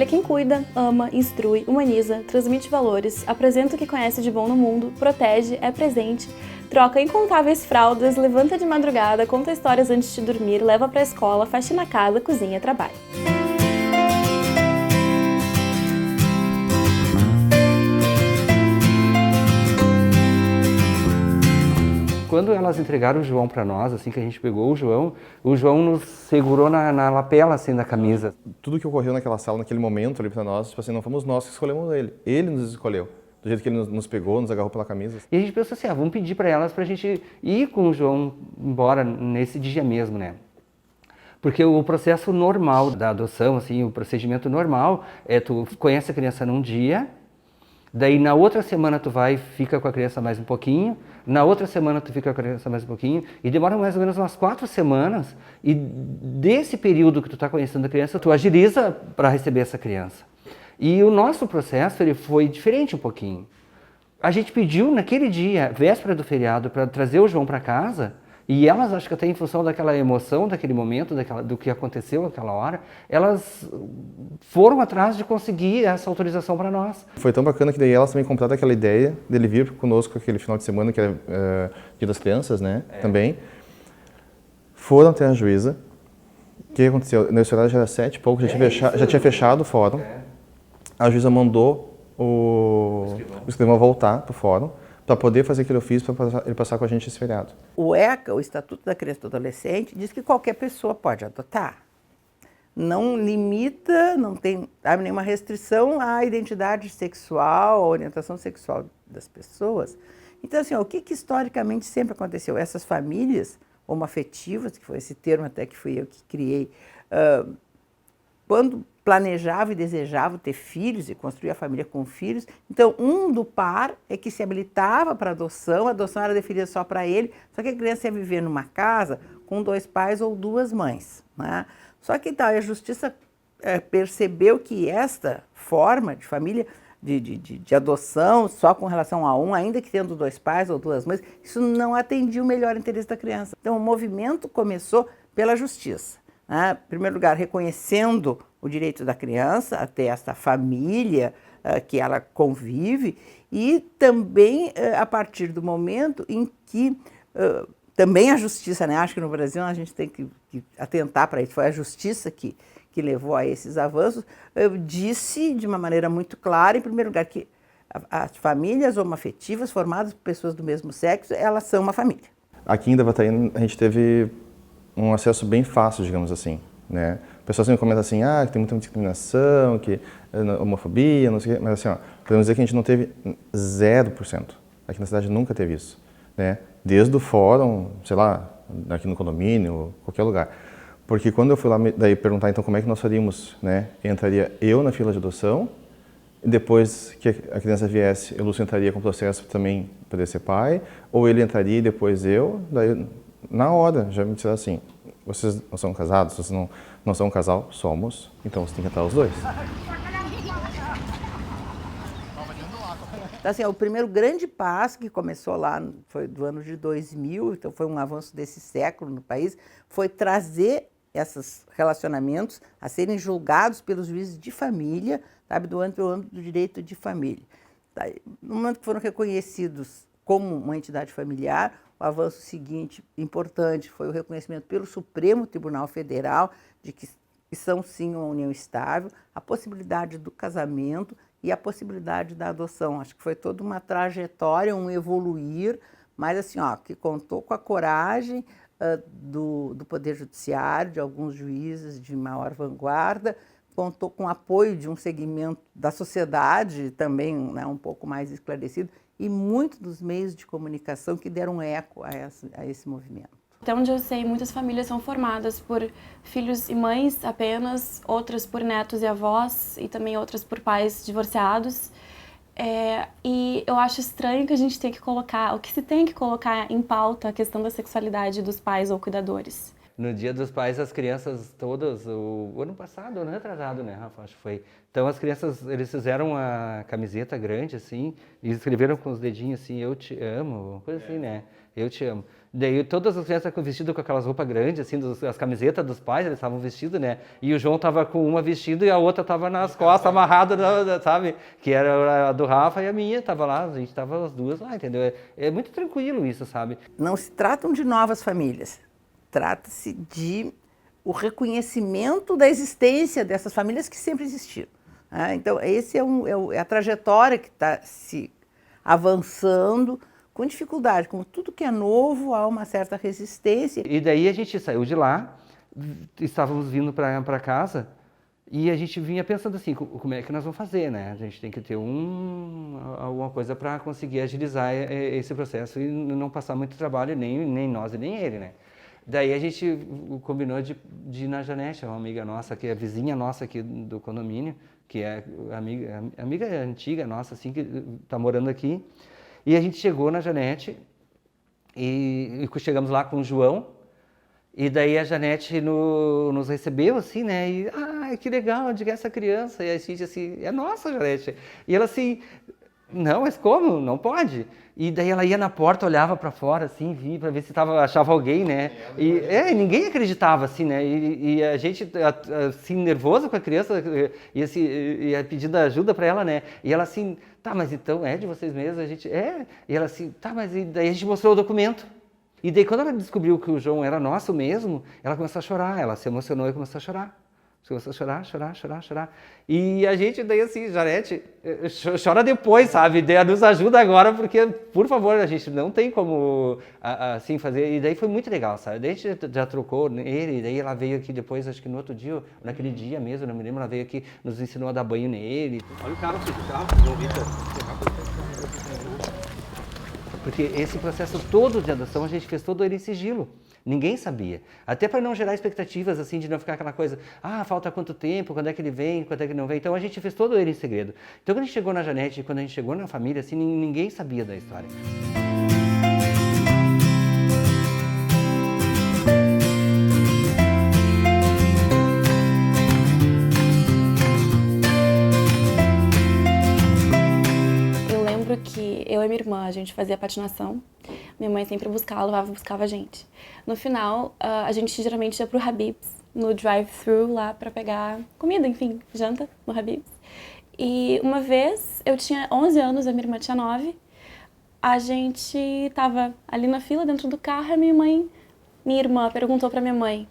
família é quem cuida, ama, instrui, humaniza, transmite valores, apresenta o que conhece de bom no mundo, protege, é presente, troca incontáveis fraldas, levanta de madrugada, conta histórias antes de dormir, leva pra escola, faxina a casa, cozinha, trabalha. Quando elas entregaram o João para nós, assim que a gente pegou o João nos segurou na lapela assim da camisa. Tudo que ocorreu naquela sala, naquele momento ali para nós, tipo assim, não fomos nós que escolhemos ele. Ele nos escolheu. Do jeito que ele nos pegou, nos agarrou pela camisa. E a gente pensou assim, vamos pedir para elas para a gente ir com o João embora nesse dia mesmo, né? Porque o processo normal da adoção, assim, o procedimento normal é tu conhece a criança num dia, daí na outra semana tu vai, fica com a criança mais um pouquinho, na outra semana tu fica com a criança mais um pouquinho, e demora mais ou menos umas 4 semanas, e desse período que tu está conhecendo a criança, tu agiliza para receber essa criança. E o nosso processo ele foi diferente um pouquinho. A gente pediu naquele dia, véspera do feriado, para trazer o João para casa, e elas, acho que até em função daquela emoção, daquele momento, do que aconteceu naquela hora, elas foram atrás de conseguir essa autorização para nós. Foi tão bacana que daí elas também compraram aquela ideia dele vir conosco aquele final de semana, que era Dia das Crianças, né, também. Foram até a juíza. O que aconteceu? Nesse horário já era 7 e pouco, já tinha fechado o fórum. A juíza mandou o escrivão voltar para o fórum, para poder fazer aquele ofício, para ele passar com a gente esse feriado. O ECA, o Estatuto da Criança e do Adolescente, diz que qualquer pessoa pode adotar. Não limita, não tem nenhuma restrição à identidade sexual, à orientação sexual das pessoas. Então, assim, o que historicamente sempre aconteceu? Essas famílias homoafetivas, que foi esse termo até que fui eu que criei, quando planejava e desejava ter filhos e construir a família com filhos, então um do par é que se habilitava para a adoção era definida só para ele, só que a criança ia viver numa casa com 2 pais ou 2 mães, né? Só que a justiça percebeu que esta forma de família, de adoção só com relação a um, ainda que tendo 2 pais ou 2 mães, isso não atendia o melhor interesse da criança. Então o movimento começou pela justiça, né? Em primeiro lugar, reconhecendo o direito da criança a ter essa família que ela convive, e também a partir do momento em que também a justiça, né? Acho que no Brasil a gente tem que atentar para isso, foi a justiça que levou a esses avanços, disse de uma maneira muito clara, em primeiro lugar, que as famílias homoafetivas formadas por pessoas do mesmo sexo, elas são uma família. Aqui em Gravataí a gente teve um acesso bem fácil, digamos assim, né? Pessoas sempre comentam assim, que tem muita discriminação, que homofobia, não sei o quê, mas assim, podemos dizer que a gente não teve 0%. Aqui na cidade nunca teve isso, né? Desde o fórum, sei lá, aqui no condomínio, qualquer lugar. Porque quando eu fui lá daí perguntar então como é que nós faríamos, né? Entraria eu na fila de adoção, e depois que a criança viesse, o Lúcio entraria com o processo também para poder ser pai, ou ele entraria e depois eu, daí na hora já me disseram assim, vocês não são casados, vocês não são um casal, somos, então você tem que entrar os 2. Então, assim, o primeiro grande passo que começou lá, foi do ano de 2000, então foi um avanço desse século no país, foi trazer esses relacionamentos a serem julgados pelos juízes de família, sabe, do âmbito do direito de família. No momento que foram reconhecidos como uma entidade familiar, o avanço seguinte, importante, foi o reconhecimento pelo Supremo Tribunal Federal de que são sim uma união estável, a possibilidade do casamento e a possibilidade da adoção. Acho que foi toda uma trajetória, um evoluir, mas assim, que contou com a coragem do Poder Judiciário, de alguns juízes de maior vanguarda, contou com o apoio de um segmento da sociedade também, né, um pouco mais esclarecido, e muitos dos meios de comunicação que deram eco a esse movimento. Até onde eu sei, muitas famílias são formadas por filhos e mães apenas, outras por netos e avós, e também outras por pais divorciados. E eu acho estranho que a gente tenha que colocar, o que se tem que colocar em pauta a questão da sexualidade dos pais ou cuidadores. No Dia dos Pais, as crianças todas, o ano passado, ano retrasado, né, Rafa? Acho que foi. Então, as crianças, eles fizeram uma camiseta grande, assim, e escreveram com os dedinhos, assim, eu te amo, coisa assim, né? Eu te amo. Daí todas as crianças estavam vestidas com aquelas roupas grandes, assim, as camisetas dos pais, eles estavam vestidos, né? E o João tava com uma vestida e a outra tava nas costas, amarrada, sabe? Que era a do Rafa e a minha, tava lá, a gente tava as duas lá, entendeu? É muito tranquilo isso, sabe? Não se tratam de novas famílias, trata-se de o reconhecimento da existência dessas famílias que sempre existiram. Então, esse é a trajetória que está se avançando, com dificuldade, como tudo que é novo, há uma certa resistência. E daí a gente saiu de lá, estávamos vindo para casa e a gente vinha pensando assim, como é que nós vamos fazer, né? A gente tem que ter alguma coisa para conseguir agilizar esse processo e não passar muito trabalho, nem nós e nem ele, né? Daí a gente combinou de ir na Janete, uma amiga nossa, que é vizinha nossa aqui do condomínio, que é amiga antiga nossa, assim, que está morando aqui. E a gente chegou na Janete e chegamos lá com o João. E daí a Janete nos recebeu, assim, né? E, que legal, onde é essa criança? E a gente, assim, é nossa, Janete. E ela, assim, não, mas como? Não pode. E daí ela ia na porta, olhava para fora, assim, via para ver se achava alguém, né? E ninguém acreditava, assim, né? E a gente, assim, nervoso com a criança, ia pedindo ajuda para ela, né? E ela, assim, tá, mas então é de vocês mesmos? A gente, é. E ela, assim, tá, mas e daí a gente mostrou o documento. E daí quando ela descobriu que o João era nosso mesmo, ela começou a chorar, ela se emocionou e começou a chorar. Começou a chorar. E a gente daí assim, Janete, chora depois, sabe? Nos ajuda agora, porque, por favor, a gente não tem como assim fazer. E daí foi muito legal, sabe? Daí a gente já trocou ele, e daí ela veio aqui depois, acho que no outro dia, naquele dia mesmo, não me lembro, ela veio aqui, nos ensinou a dar banho nele. Olha o carro, filho, o carro, João Vitor. Porque esse processo todo de adoção a gente fez todo ele em sigilo. Ninguém sabia. Até para não gerar expectativas, assim, de não ficar aquela coisa, falta quanto tempo, quando é que ele vem, quando é que ele não vem. Então a gente fez todo ele em segredo. Então quando a gente chegou na Janete, quando a gente chegou na família, assim, ninguém sabia da história. Que eu e minha irmã, a gente fazia patinação, minha mãe sempre buscava a gente. No final, a gente geralmente ia pro Habib's, no drive-thru lá pra pegar comida, enfim, janta no Habib's. E uma vez, eu tinha 11 anos, a minha irmã tinha 9, a gente tava ali na fila dentro do carro e minha irmã perguntou pra minha mãe,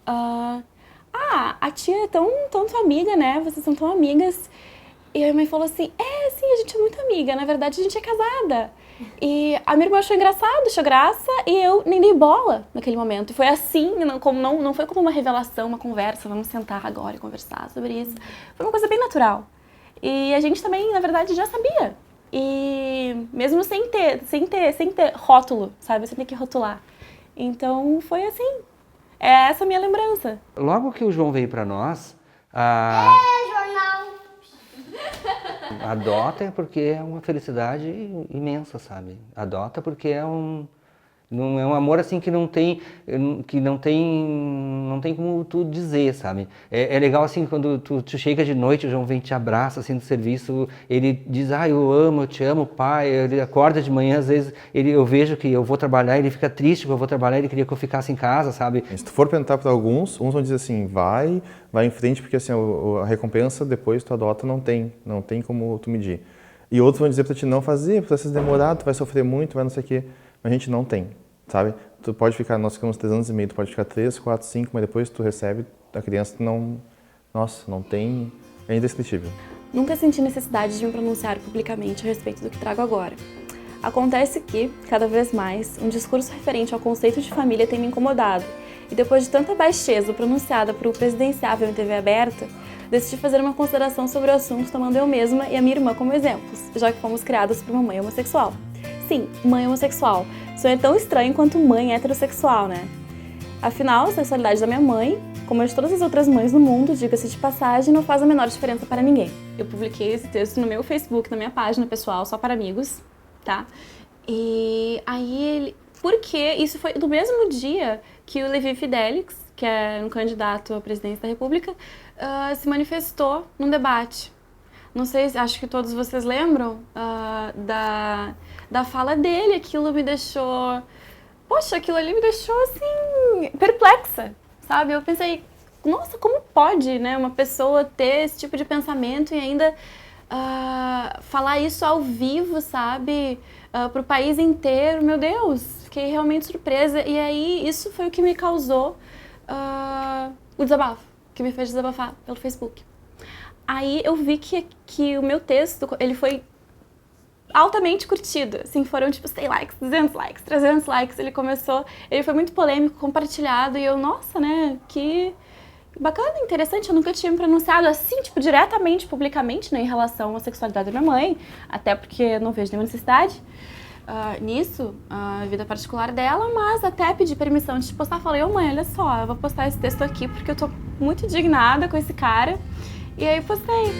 a tia é tão tua amiga, né, vocês são tão amigas. E a minha mãe falou assim, sim, a gente é muito amiga, na verdade a gente é casada. E a minha irmã achou engraçado, achou graça, e eu nem dei bola naquele momento. E foi assim, não foi como uma revelação, uma conversa, vamos sentar agora e conversar sobre isso. Foi uma coisa bem natural. E a gente também, na verdade, já sabia. E mesmo sem ter rótulo, sabe, sem ter que rotular. Então foi assim, é essa a minha lembrança. Logo que o João veio para nós, adota porque é uma felicidade imensa, sabe? Adota porque é um amor assim que não tem como tu dizer, sabe? É legal assim quando tu chega de noite, o João vem te abraça assim do serviço, ele diz, eu te amo, pai. Ele acorda de manhã, às vezes eu vejo que eu vou trabalhar, ele fica triste que eu vou trabalhar, ele queria que eu ficasse em casa, sabe? Se tu for perguntar para uns vão dizer assim, vai em frente, porque assim, a recompensa depois tu adota não tem como tu medir. E outros vão dizer para ti não fazer, processo demorado, tu vai sofrer muito, vai não sei o quê. A gente não tem, sabe? Tu pode ficar, nós ficamos 3 anos e meio, tu pode ficar 3, 4, 5, mas depois tu recebe, a criança não tem, é indescritível. Nunca senti necessidade de me pronunciar publicamente a respeito do que trago agora. Acontece que, cada vez mais, um discurso referente ao conceito de família tem me incomodado, e depois de tanta baixeza pronunciada por o presidenciável em TV aberta, decidi fazer uma consideração sobre o assunto tomando eu mesma e a minha irmã como exemplos, já que fomos criadas por uma mãe homossexual. Sim, mãe homossexual. Isso é tão estranho quanto mãe heterossexual, né? Afinal, a sexualidade da minha mãe, como a de todas as outras mães no mundo, diga-se de passagem, não faz a menor diferença para ninguém. Eu publiquei esse texto no meu Facebook, na minha página pessoal, só para amigos, tá? E aí porque isso foi no mesmo dia que o Levi Fidelix, que é um candidato à presidência da República, se manifestou num debate. Não sei, acho que todos vocês lembram da fala dele. Aquilo me deixou poxa, aquilo ali me deixou, assim, perplexa, sabe? Eu pensei, nossa, como pode, né, uma pessoa ter esse tipo de pensamento e ainda falar isso ao vivo, sabe? Pro país inteiro, meu Deus, fiquei realmente surpresa. E aí, isso foi o que me causou o desabafo, que me fez desabafar pelo Facebook. Aí eu vi que o meu texto, ele foi altamente curtido, assim, foram tipo 100 likes, 200 likes, 300 likes, ele foi muito polêmico, compartilhado, e eu, nossa, né, que bacana, interessante, eu nunca tinha me pronunciado assim, tipo, diretamente, publicamente, né, em relação à sexualidade da minha mãe, até porque eu não vejo nenhuma necessidade nisso, a vida particular dela, mas até pedi permissão de te postar, falei, ô mãe, olha só, eu vou postar esse texto aqui porque eu tô muito indignada com esse cara, e aí postei.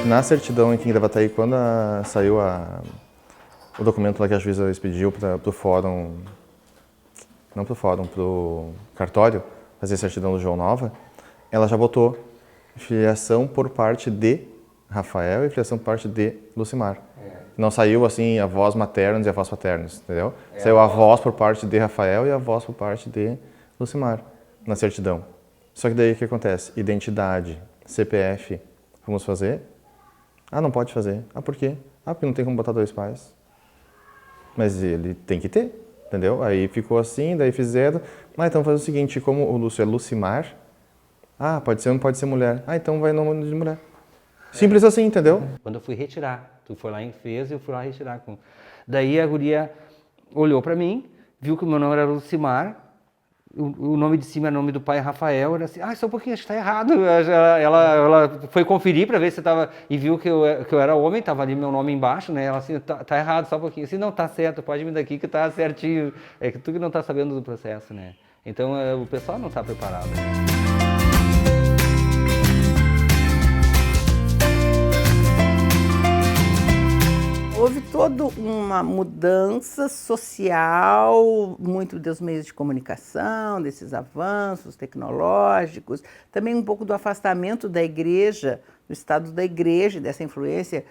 Na certidão aqui em Gravataí, quando saiu o documento lá que a juíza expediu para o fórum, não para o fórum, para o cartório, fazer a certidão do João Nova, ela já botou filiação por parte de Rafael e filiação por parte de Lucimar. Não saiu assim avós maternos e avós paternos, entendeu? Saiu avós por parte de Rafael e avós por parte de Lucimar na certidão. Só que daí o que acontece? Identidade, CPF, vamos fazer? Ah, não pode fazer. Ah, por quê? Ah, porque não tem como botar dois pais. Mas ele tem que ter, entendeu? Aí ficou assim, daí fizeram. Ah, então faz o seguinte, como o Lúcio é Lucimar, ah, pode ser homem, pode ser mulher. Ah, então vai no nome de mulher. Simples assim, entendeu? Quando eu fui retirar, tu foi lá e fez e eu fui lá retirar. Daí a guria olhou pra mim, viu que o meu nome era Lucimar, o nome de cima é o nome do pai Rafael, era assim, só um pouquinho, acho que tá errado. Ela foi conferir para ver se tava, e viu que eu era homem, tava ali meu nome embaixo, né? Ela assim, tá errado, só um pouquinho. Assim, não, tá certo, pode vir daqui que tá certinho. É que tu que não tá sabendo do processo, né? Então o pessoal não tá preparado. Houve toda uma mudança social, muito dos meios de comunicação, desses avanços tecnológicos, também um pouco do afastamento da igreja, do estado da igreja, dessa influência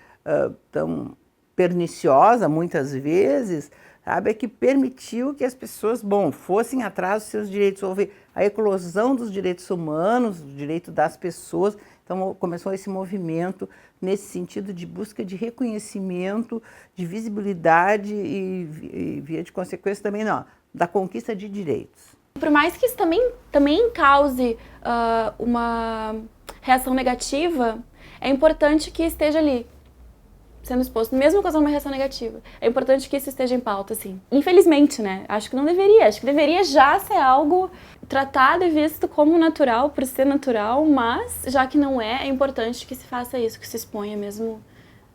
tão perniciosa, muitas vezes, sabe, que permitiu que as pessoas, fossem atrás dos seus direitos. Houve a eclosão dos direitos humanos, do direito das pessoas. Então, começou esse movimento nesse sentido de busca de reconhecimento, de visibilidade e via de consequência, também da conquista de direitos. Por mais que isso também cause uma reação negativa, é importante que esteja ali, sendo exposto, mesmo causando uma reação negativa. É importante que isso esteja em pauta, assim. Infelizmente, né? Acho que não deveria. Acho que deveria já ser algo tratado e visto como natural, por ser natural, mas, já que não é, é importante que se faça isso, que se exponha mesmo,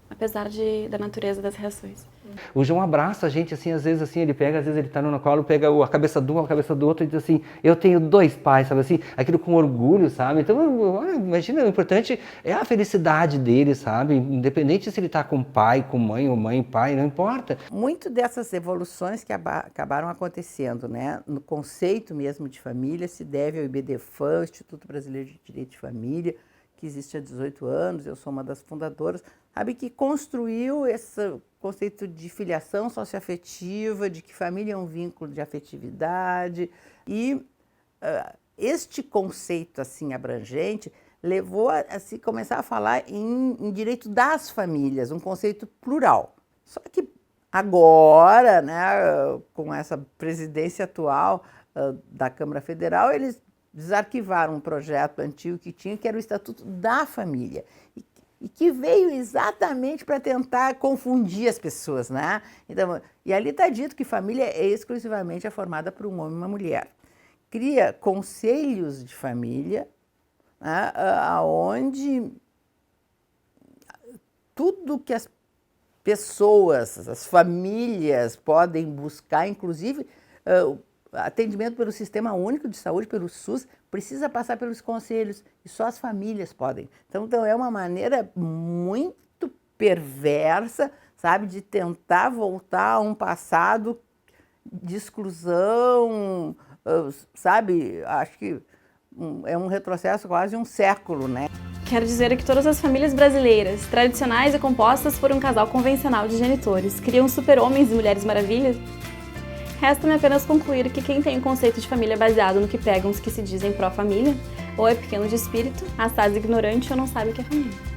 apesar da natureza das reações. O João abraça a gente, assim, às vezes ele pega, às vezes ele tá no colo, pega a cabeça de um, a cabeça do outro e diz assim, eu tenho dois pais, sabe assim? Aquilo com orgulho, sabe? Então, imagina, o importante é a felicidade dele, sabe? Independente se ele tá com pai, com mãe, ou mãe, pai, não importa. Muito dessas evoluções que acabaram acontecendo, né, no conceito mesmo de família, se deve ao IBDFAM, Instituto Brasileiro de Direito de Família, que existe há 18 anos, eu sou uma das fundadoras, sabe, que construiu esse conceito de filiação socioafetiva, de que família é um vínculo de afetividade, e este conceito assim abrangente levou a se começar a falar em direito das famílias, um conceito plural. Só que agora, né, com essa presidência atual da Câmara Federal, eles desarquivaram um projeto antigo que tinha, que era o Estatuto da Família, e que veio exatamente para tentar confundir as pessoas, né? Então, e ali está dito que família exclusivamente é formada por um homem e uma mulher. Cria conselhos de família, né, onde tudo que as pessoas, as famílias podem buscar, inclusive atendimento pelo Sistema Único de Saúde, pelo SUS, precisa passar pelos conselhos e só as famílias podem. Então é uma maneira muito perversa, sabe, de tentar voltar a um passado de exclusão, sabe, acho que é um retrocesso quase um século, né? Quero dizer que todas as famílias brasileiras, tradicionais e compostas por um casal convencional de genitores, criam super-homens e mulheres maravilhas? Resta-me apenas concluir que quem tem o conceito de família baseado no que pregam os que se dizem pró-família, ou é pequeno de espírito, assaz ignorante ou não sabe o que é família.